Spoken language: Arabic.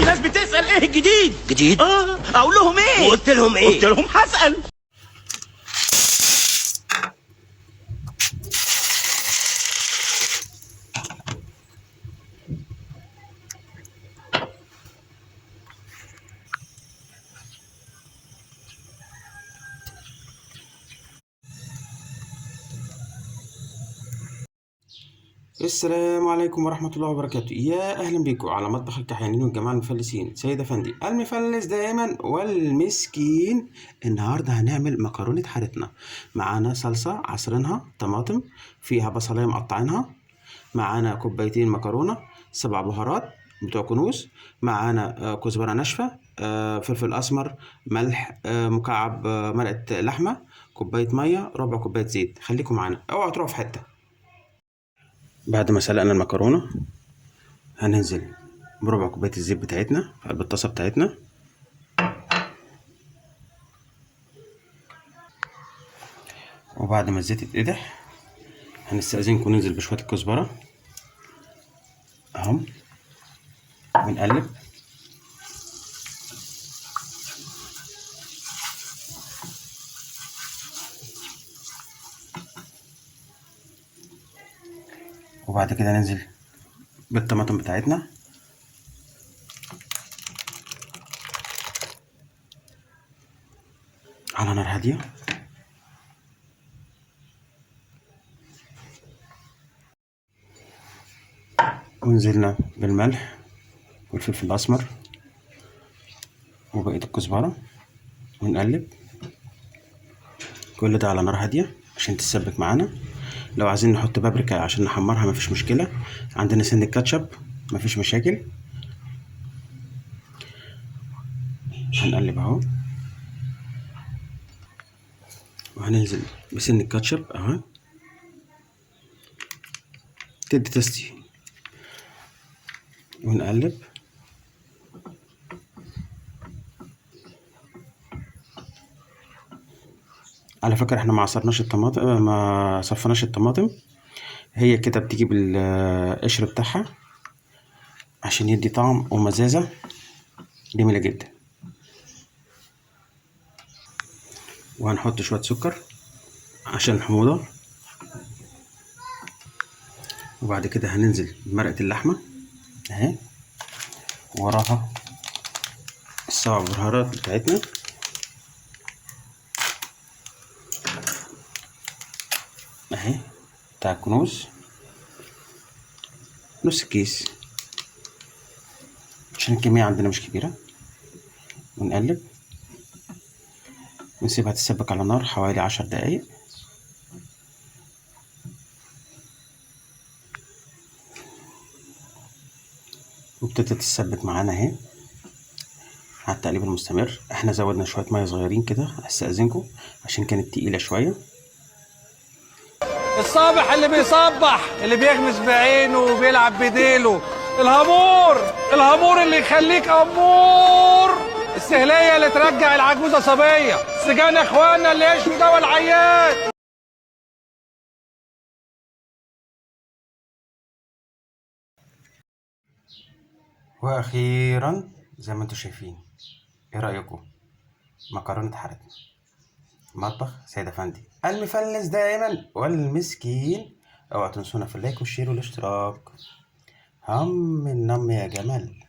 ناس بتسأل ايه الجديد؟ جديد؟ اقول لهم ايه؟ وقلت لهم ايه؟ قلت لهم هسأل. السلام عليكم ورحمة الله وبركاته. يا أهلا بكم على مطبخ الكحيانين والجماعة المفلسين. سيد أفندي المفلس دائما والمسكين. النهاردة هنعمل مكرونة حارتنا. معانا صلصة عصرينها، طماطم فيها بصلاية مقطعينها، معانا كوبايتين مكرونة، 7 بهارات بتوع كنوز، معانا كزبرة ناشفة، فلفل أسمر، ملح، مكعب مرقة لحمة، كوباية مية، ربع كوباية زيت. خليكم معانا، اوعوا تروحوا في حتة. بعد ما سلقنا المكرونة هننزل بربع كوباية الزيت بتاعتنا في قلب الطاسة بتاعتنا، وبعد ما الزيت يتقدح هنستأذنكم ننزل بشوية الكزبرة اهم، ونقلب. وبعد كده ننزل بالطماطم بتاعتنا، على نار هادية. ونزلنا بالملح والفلفل الأسمر وبقية الكزبرة، ونقلب كل ده على نار هادية عشان تتسبك معانا. لو عايزين نحط بابريكا عشان نحمرها مفيش مشكلة، عندنا سن الكاتشب مفيش مشاكل. هنقلب اهو، وهننزل بسن الكاتشب اهو تدي تستي، ونقلب. على فكرة احنا ما عصرناش الطماطم، ما صفناش الطماطم، هي كده بتيجي بالقشر بتاعها عشان يدي طعم ومزازة جميلة جدا. وهنحط شوية سكر عشان الحموضة، وبعد كده هننزل بمرقة اللحمة اهي، وراها السبع بهارات بتاعتنا اهي بتاع الكنوز، نص كيس عشان الكمية عندنا مش كبيرة. ونقلب ونسيبها تتسبك على نار حوالي 10 دقايق. وابتدت تتسبك معانا اهي على التقليب المستمر. احنا زودنا شوية مية صغيرين كده استأذنكم عشان كانت تقيلة شوية. الصابح اللي بيصبح، اللي بيغمس بعينه وبيلعب بديله، الهامور اللي يخليك امور، السهليه اللي ترجع العجوزه صبيه، سجان اخواننا اللي يشفوا دوا العيان. واخيرا زي ما انتم شايفين، ايه رأيكم؟ مكرونة حارتنا، مطبخ سيد افندي المفلس دائما والمسكين. اوعوا تنسونا في اللايك والشير والاشتراك. هم النم يا جمال.